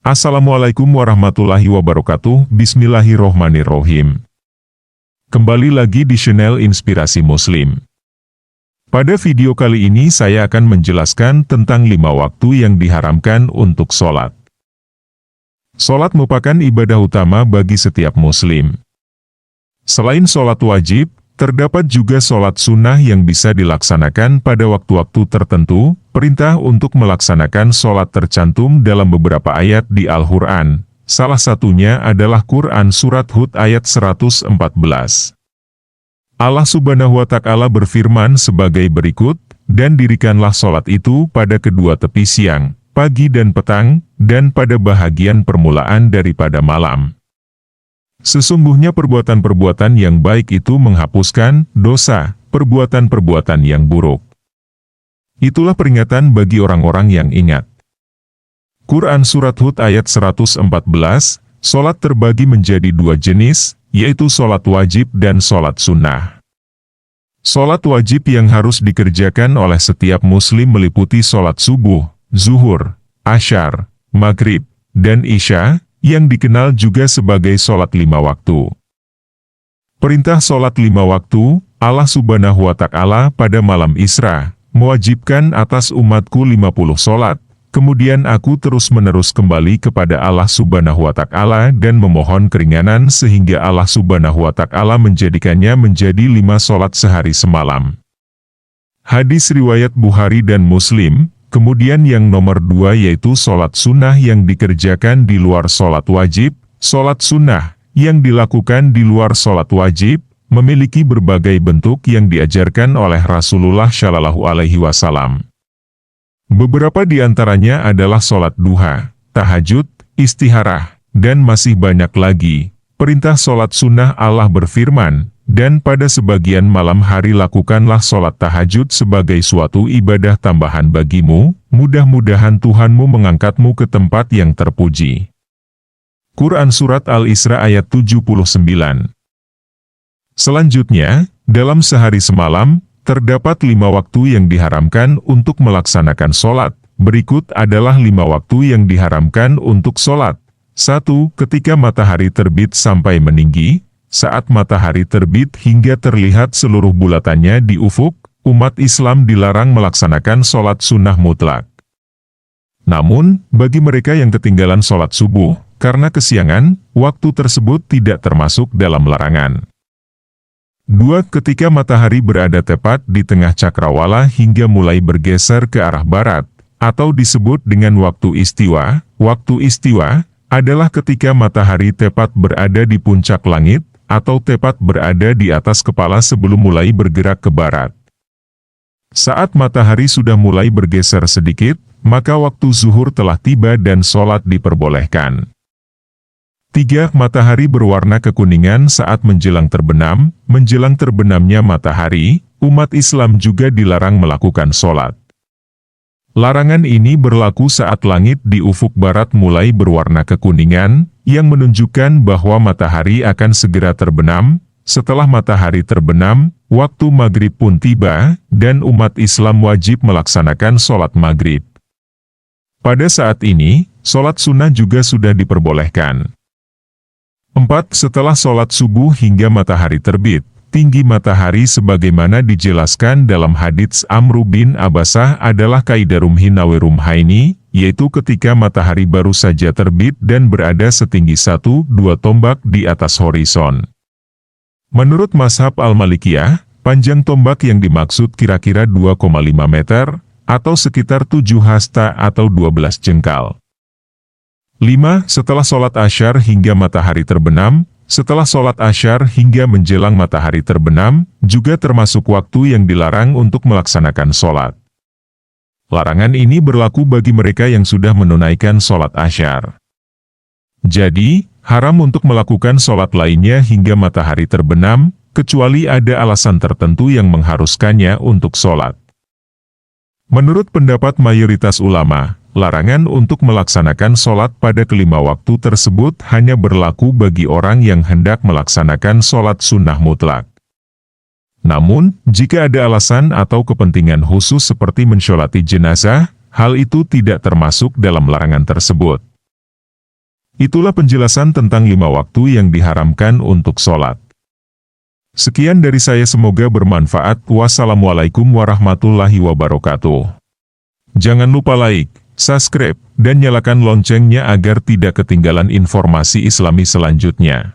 Assalamualaikum warahmatullahi wabarakatuh. Bismillahirrohmanirrohim. Kembali lagi di channel Inspirasi Muslim. Pada video kali ini saya akan menjelaskan tentang 5 waktu yang diharamkan untuk sholat. Sholat merupakan ibadah utama bagi setiap muslim. Selain sholat wajib, terdapat juga sholat sunnah yang bisa dilaksanakan pada waktu-waktu tertentu. Perintah untuk melaksanakan sholat tercantum dalam beberapa ayat di Al-Quran. Salah satunya adalah Quran Surat Hud ayat 114. Allah Subhanahu wa Ta'ala berfirman sebagai berikut, "Dan dirikanlah sholat itu pada kedua tepi siang, pagi dan petang, dan pada bahagian permulaan daripada malam. Sesungguhnya perbuatan-perbuatan yang baik itu menghapuskan dosa, perbuatan-perbuatan yang buruk." Itulah peringatan bagi orang-orang yang ingat. Quran Surat Hud ayat 114, sholat terbagi menjadi 2 jenis, yaitu sholat wajib dan sholat sunnah. Sholat wajib yang harus dikerjakan oleh setiap muslim meliputi sholat subuh, zuhur, asyar, maghrib, dan isya, yang dikenal juga sebagai sholat 5 waktu. Perintah sholat 5 waktu, Allah Subhanahu wa Ta'ala pada malam Isra, mewajibkan atas umatku 50 sholat, kemudian aku terus-menerus kembali kepada Allah Subhanahu wa Ta'ala dan memohon keringanan sehingga Allah Subhanahu wa Ta'ala menjadikannya menjadi 5 sholat sehari semalam. Hadis riwayat Bukhari dan Muslim. Kemudian yang nomor 2 yaitu sholat sunnah yang dikerjakan di luar sholat wajib. Sholat sunnah yang dilakukan di luar sholat wajib memiliki berbagai bentuk yang diajarkan oleh Rasulullah Shallallahu Alaihi Wasallam. Beberapa di antaranya adalah sholat duha, tahajud, istikharah, dan masih banyak lagi. Perintah sholat sunnah Allah berfirman, "Dan pada sebagian malam hari lakukanlah sholat tahajud sebagai suatu ibadah tambahan bagimu, mudah-mudahan Tuhanmu mengangkatmu ke tempat yang terpuji." Quran Surat Al-Isra ayat 79. Selanjutnya, dalam sehari semalam, terdapat 5 waktu yang diharamkan untuk melaksanakan sholat. Berikut adalah 5 waktu yang diharamkan untuk sholat. 1. Ketika matahari terbit sampai meninggi. Saat matahari terbit hingga terlihat seluruh bulatannya di ufuk, umat Islam dilarang melaksanakan sholat sunnah mutlak. Namun, bagi mereka yang ketinggalan sholat subuh, karena kesiangan, waktu tersebut tidak termasuk dalam larangan. 2. Ketika matahari berada tepat di tengah cakrawala hingga mulai bergeser ke arah barat, atau disebut dengan waktu istiwa. Waktu istiwa adalah ketika matahari tepat berada di puncak langit, atau tepat berada di atas kepala sebelum mulai bergerak ke barat. Saat matahari sudah mulai bergeser sedikit, maka waktu zuhur telah tiba dan sholat diperbolehkan. 3. Matahari berwarna kekuningan saat menjelang terbenam. Menjelang terbenamnya matahari, umat Islam juga dilarang melakukan sholat. Larangan ini berlaku saat langit di ufuk barat mulai berwarna kekuningan, yang menunjukkan bahwa matahari akan segera terbenam. Setelah matahari terbenam, waktu maghrib pun tiba, dan umat Islam wajib melaksanakan sholat maghrib. Pada saat ini, sholat sunnah juga sudah diperbolehkan. 4. Setelah sholat subuh hingga matahari terbit, tinggi matahari sebagaimana dijelaskan dalam hadits Amr bin Abbasah adalah kaidah rumhi nawi rumhaini, yaitu ketika matahari baru saja terbit dan berada setinggi 1-2 tombak di atas horizon. Menurut mazhab Al-Malikiyah, panjang tombak yang dimaksud kira-kira 2,5 meter, atau sekitar 7 hasta atau 12 jengkal. 5. Setelah sholat asyar hingga matahari terbenam. Setelah sholat asyar hingga menjelang matahari terbenam, juga termasuk waktu yang dilarang untuk melaksanakan sholat. Larangan ini berlaku bagi mereka yang sudah menunaikan sholat asyar. Jadi, haram untuk melakukan sholat lainnya hingga matahari terbenam, kecuali ada alasan tertentu yang mengharuskannya untuk sholat. Menurut pendapat mayoritas ulama, larangan untuk melaksanakan sholat pada kelima waktu tersebut hanya berlaku bagi orang yang hendak melaksanakan sholat sunnah mutlak. Namun, jika ada alasan atau kepentingan khusus seperti mensyolati jenazah, hal itu tidak termasuk dalam larangan tersebut. Itulah penjelasan tentang 5 waktu yang diharamkan untuk sholat. Sekian dari saya, semoga bermanfaat. Wassalamualaikum warahmatullahi wabarakatuh. Jangan lupa like, subscribe, dan nyalakan loncengnya agar tidak ketinggalan informasi Islami selanjutnya.